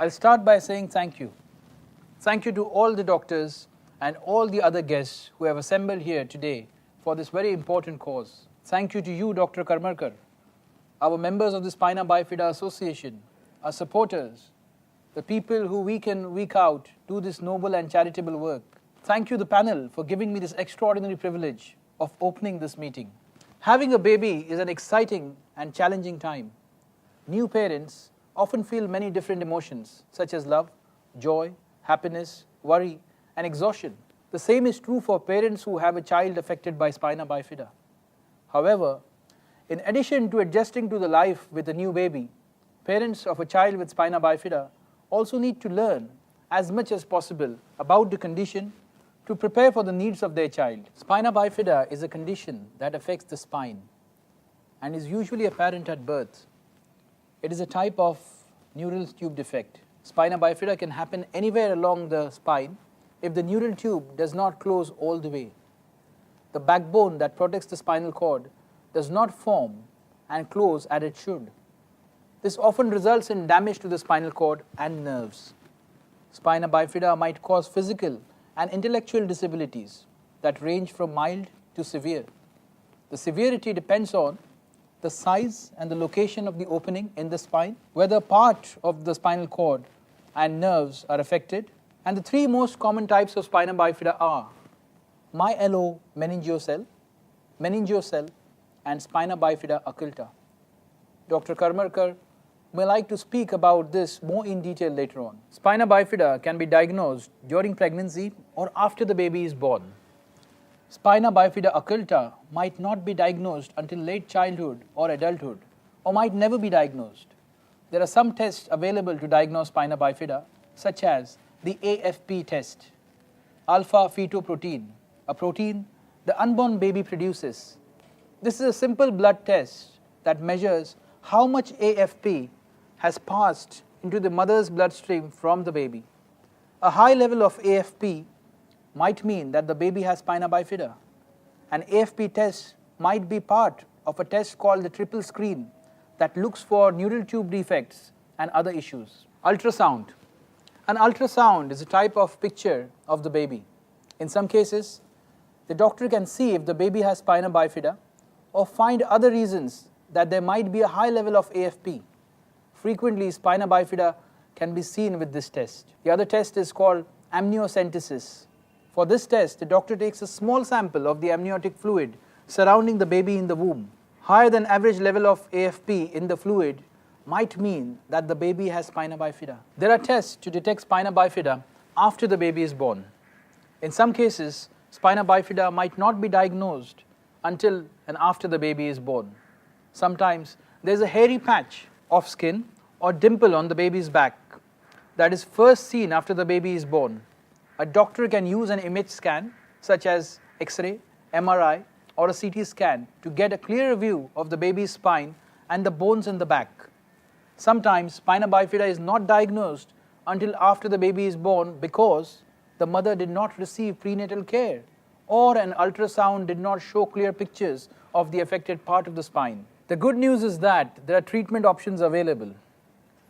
I'll start by saying thank you. Thank you to all the doctors and all the other guests who have assembled here today for this very important cause. Thank you to you, Dr. Karmarkar, our members of the Spina Bifida Association, our supporters, the people who week in, week out do this noble and charitable work. Thank you, the panel, for giving me this extraordinary privilege of opening this meeting. Having a baby is an exciting and challenging time. New parents often feel many different emotions such as love, joy, happiness, worry, and exhaustion. The same is true for parents who have a child affected by spina bifida. However, in addition to adjusting to the life with a new baby, parents of a child with spina bifida also need to learn as much as possible about the condition to prepare for the needs of their child. Spina bifida is a condition that affects the spine and is usually apparent at birth. It is a type of neural tube defect. Spina bifida can happen anywhere along the spine if the neural tube does not close all the way. The backbone that protects the spinal cord does not form and close as it should. This often results in damage to the spinal cord and nerves. Spina bifida might cause physical and intellectual disabilities that range from mild to severe. The severity depends on the size and the location of the opening in the spine, whether part of the spinal cord and nerves are affected, and the three most common types of spina bifida are myelomeningeal cell, and spina bifida occulta. Dr. Karmarkar may like to speak about this more in detail later on. Spina bifida can be diagnosed during pregnancy or after the baby is born. Spina bifida occulta might not be diagnosed until late childhood or adulthood, or might never be diagnosed. There are some tests available to diagnose spina bifida, such as the AFP test, alpha fetoprotein, a protein the unborn baby produces. This is a simple blood test that measures how much AFP has passed into the mother's bloodstream from the baby. A high level of AFP might mean that the baby has spina bifida. An AFP test might be part of a test called the triple screen that looks for neural tube defects and other issues. Ultrasound. An ultrasound is a type of picture of the baby. In some cases, the doctor can see if the baby has spina bifida or find other reasons that there might be a high level of AFP. Frequently, spina bifida can be seen with this test. The other test is called amniocentesis. For this test, the doctor takes a small sample of the amniotic fluid surrounding the baby in the womb. Higher than average level of AFP in the fluid might mean that the baby has spina bifida. There are tests to detect spina bifida after the baby is born. In some cases, spina bifida might not be diagnosed until and after the baby is born. Sometimes there is a hairy patch of skin or dimple on the baby's back that is first seen after the baby is born. A doctor can use an image scan such as X-ray, MRI, or a CT scan to get a clearer view of the baby's spine and the bones in the back. Sometimes spina bifida is not diagnosed until after the baby is born because the mother did not receive prenatal care or an ultrasound did not show clear pictures of the affected part of the spine. The good news is that there are treatment options available.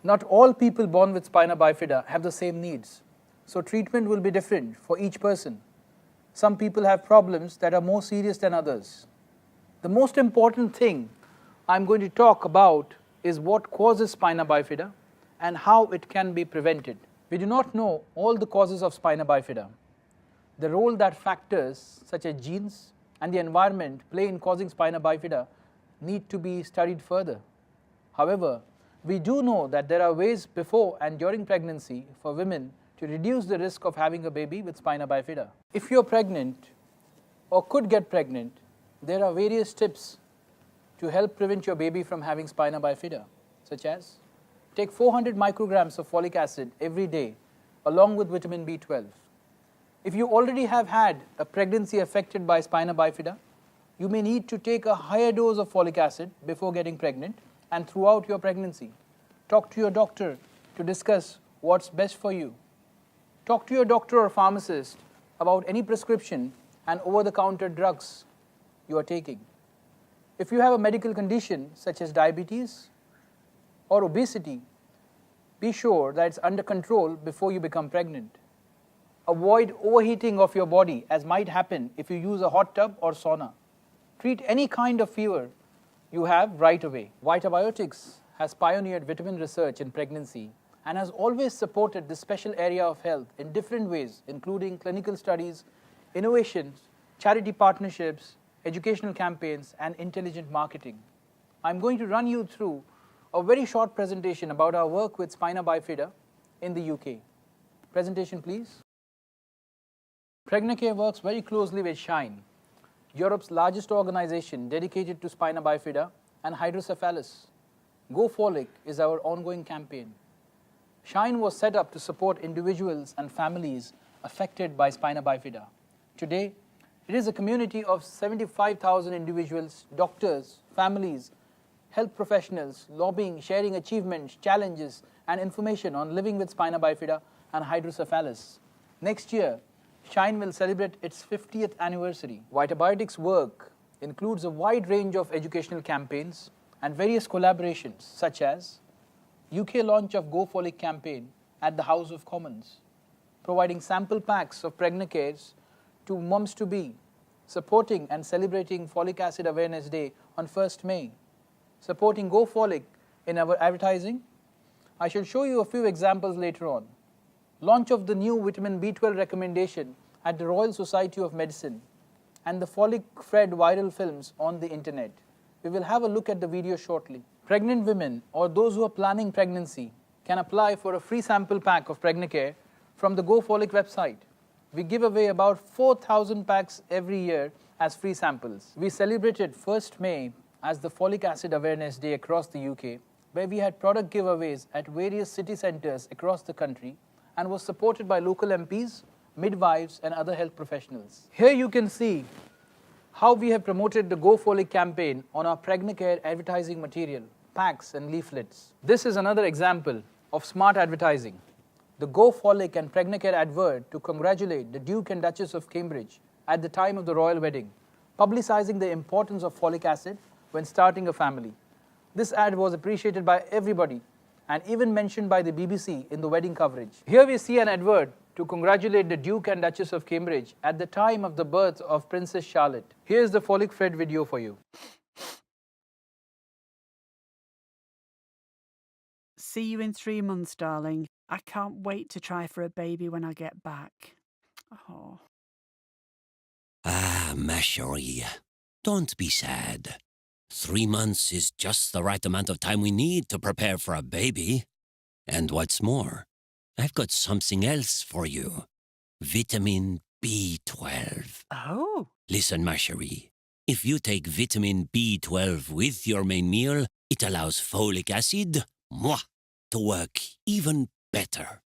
Not all people born with spina bifida have the same needs, so treatment will be different for each person. Some people have problems that are more serious than others. The most important thing I'm going to talk about is what causes spina bifida and how it can be prevented. We do not know all the causes of spina bifida. The role that factors such as genes and the environment play in causing spina bifida need to be studied further. However, we do know that there are ways before and during pregnancy for women to reduce the risk of having a baby with spina bifida. If you're pregnant or could get pregnant, there are various tips to help prevent your baby from having spina bifida, such as take 400 micrograms of folic acid every day along with vitamin B12. If you already have had a pregnancy affected by spina bifida, you may need to take a higher dose of folic acid before getting pregnant and throughout your pregnancy. Talk to your doctor to discuss what's best for you. Talk to your doctor or pharmacist about any prescription and over-the-counter drugs you are taking. If you have a medical condition such as diabetes or obesity, Be sure that it's under control before you become pregnant. Avoid overheating of your body, as might happen if you use a hot tub or sauna. Treat any kind of fever you have right away. Vitabioitcs has pioneered vitamin research in pregnancy and has always supported this special area of health in different ways, including clinical studies, innovations, charity partnerships, educational campaigns, and intelligent marketing. I'm going to run you through a very short presentation about our work with Spina Bifida in the UK. Presentation, please. Pregnacare works very closely with Shine, Europe's largest organization dedicated to spina bifida and hydrocephalus. GoFolic is our ongoing campaign. Shine was set up to support individuals and families affected by spina bifida. Today, it is a community of 75,000 individuals, doctors, families, health professionals, lobbying, sharing achievements, challenges, and information on living with spina bifida and hydrocephalus. Next year, Shine will celebrate its 50th anniversary. Vitabiotics work includes a wide range of educational campaigns and various collaborations, such as UK launch of GoFolic campaign at the House of Commons, providing sample packs of Pregnacares to moms-to-be, supporting and celebrating Folic Acid Awareness Day on 1st May, supporting GoFolic in our advertising. I shall show you a few examples later on. Launch of the new vitamin B12 recommendation at the Royal Society of Medicine and the Folic Fred viral films on the internet. We will have a look at the video shortly. Pregnant women or those who are planning pregnancy can apply for a free sample pack of Pregnacare from the GoFolic website. We give away about 4,000 packs every year as free samples. We celebrated 1st May as the Folic Acid Awareness Day across the UK, where we had product giveaways at various city centres across the country and was supported by local MPs, midwives, and other health professionals. Here you can see how we have promoted the GoFolic campaign on our Pregnacare advertising material, packs and leaflets. This is another example of smart advertising. The GoFolic and Pregnacare advert to congratulate the Duke and Duchess of Cambridge at the time of the royal wedding, publicizing the importance of folic acid when starting a family. This ad was appreciated by everybody and even mentioned by the BBC in the wedding coverage. Here we see an advert to congratulate the Duke and Duchess of Cambridge at the time of the birth of Princess Charlotte. Here's the Folic Fred video for you. See you in 3 months, darling. I can't wait to try for a baby when I get back. Oh. Ah, ma chérie, don't be sad. 3 months is just the right amount of time we need to prepare for a baby. And what's more, I've got something else for you. Vitamin B12. Oh. Listen, ma chérie, if you take vitamin B12 with your main meal, it allows folic acid, to work even better.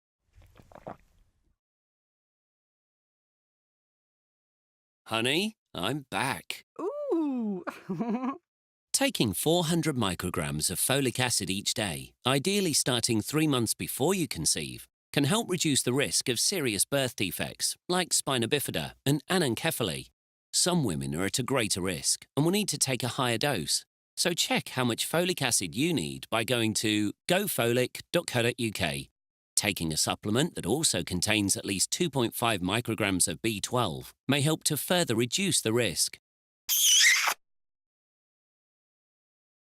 Honey, I'm back. Ooh. Taking 400 micrograms of folic acid each day, ideally starting 3 months before you conceive, can help reduce the risk of serious birth defects like spina bifida and anencephaly. Some women are at a greater risk and will need to take a higher dose. So check how much folic acid you need by going to gofolic.in. Taking a supplement that also contains at least 2.5 micrograms of B12 may help to further reduce the risk.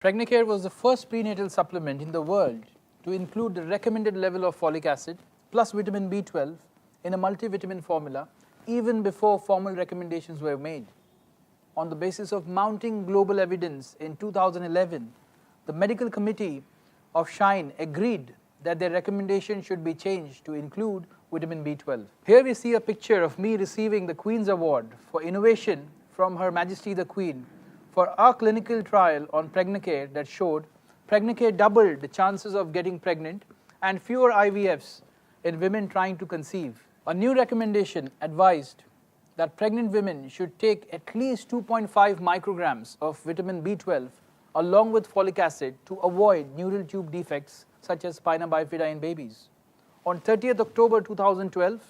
Pregnacare was the first prenatal supplement in the world to include the recommended level of folic acid plus vitamin B12 in a multivitamin formula even before formal recommendations were made. On the basis of mounting global evidence in 2011, the medical committee of Shine agreed that their recommendation should be changed to include vitamin B12. Here we see a picture of me receiving the Queen's Award for Innovation from Her Majesty the Queen for our clinical trial on Pregnacare that showed Pregnacare doubled the chances of getting pregnant and fewer IVFs in women trying to conceive. A new recommendation advised that pregnant women should take at least 2.5 micrograms of vitamin B12 along with folic acid to avoid neural tube defects such as spina bifida in babies. On 30th October 2012,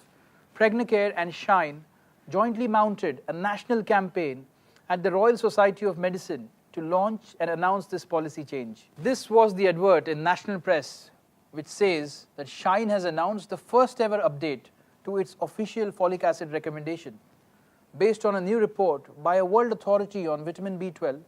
Pregnacare and Shine jointly mounted a national campaign at the Royal Society of Medicine to launch and announce this policy change. This was the advert in national press which says that Shine has announced the first ever update to its official folic acid recommendation based on a new report by a world authority on vitamin B12,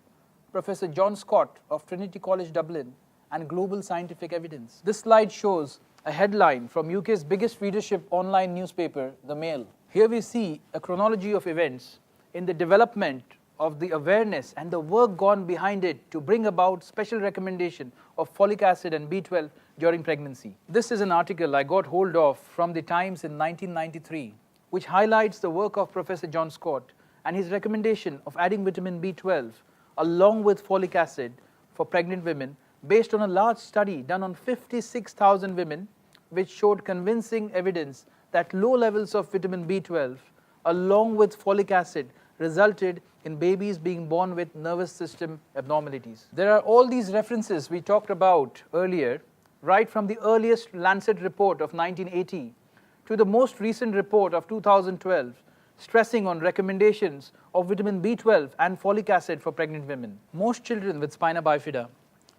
Professor John Scott of Trinity College Dublin, and global scientific evidence. This slide shows a headline from UK's biggest readership online newspaper, The Mail. Here we see a chronology of events in the development of the awareness and the work gone behind it to bring about special recommendation of folic acid and B12 during pregnancy. This is an article I got hold of from the Times in 1993, which highlights the work of Professor John Scott and his recommendation of adding vitamin B12 along with folic acid for pregnant women based on a large study done on 56,000 women, which showed convincing evidence that low levels of vitamin B12 along with folic acid resulted in babies being born with nervous system abnormalities. There are all these references we talked about earlier, right from the earliest Lancet report of 1980 to the most recent report of 2012, stressing on recommendations of vitamin B12 and folic acid for pregnant women. Most children with spina bifida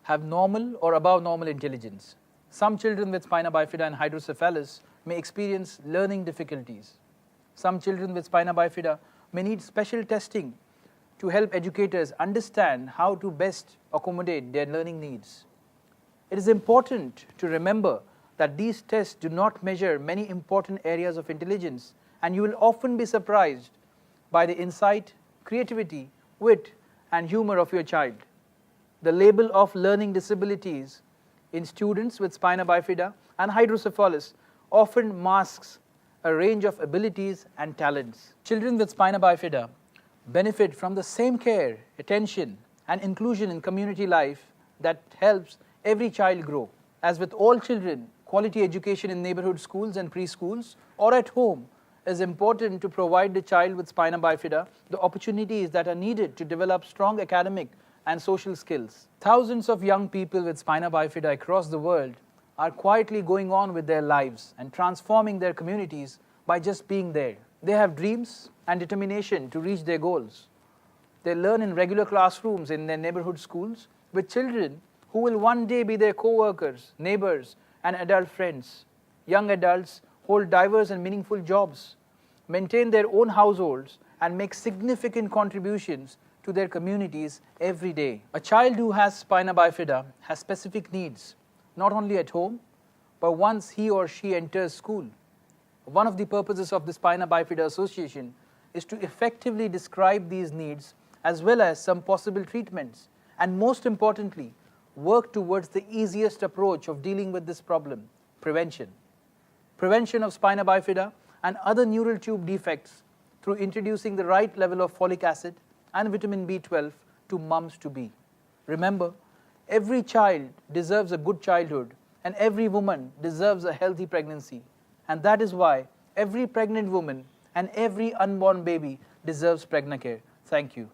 have normal or above normal intelligence. Some children with spina bifida and hydrocephalus may experience learning difficulties. Some children with spina bifida may need special testing to help educators understand how to best accommodate their learning needs. It is important to remember that these tests do not measure many important areas of intelligence, and you will often be surprised by the insight, creativity, wit, and humor of your child. The label of learning disabilities in students with spina bifida and hydrocephalus often masks a range of abilities and talents. Children with spina bifida benefit from the same care, attention, and inclusion in community life that helps every child grow. As with all children, quality education in neighborhood schools and preschools or at home is important to provide the child with spina bifida the opportunities that are needed to develop strong academic and social skills. Thousands of young people with spina bifida across the world are quietly going on with their lives and transforming their communities by just being there. They have dreams and determination to reach their goals. They learn in regular classrooms in their neighborhood schools with children who will one day be their co-workers, neighbors, and adult friends. Young adults hold diverse and meaningful jobs, maintain their own households, and make significant contributions to their communities every day. A child who has spina bifida has specific needs, not only at home, but once he or she enters school. One of the purposes of the Spina Bifida Association is to effectively describe these needs as well as some possible treatments, and most importantly, work towards the easiest approach of dealing with this problem, prevention. Prevention of spina bifida and other neural tube defects through introducing the right level of folic acid and vitamin B12 to mums-to-be. Remember, every child deserves a good childhood and every woman deserves a healthy pregnancy. And that is why every pregnant woman and every unborn baby deserves Pregnacare. Thank you.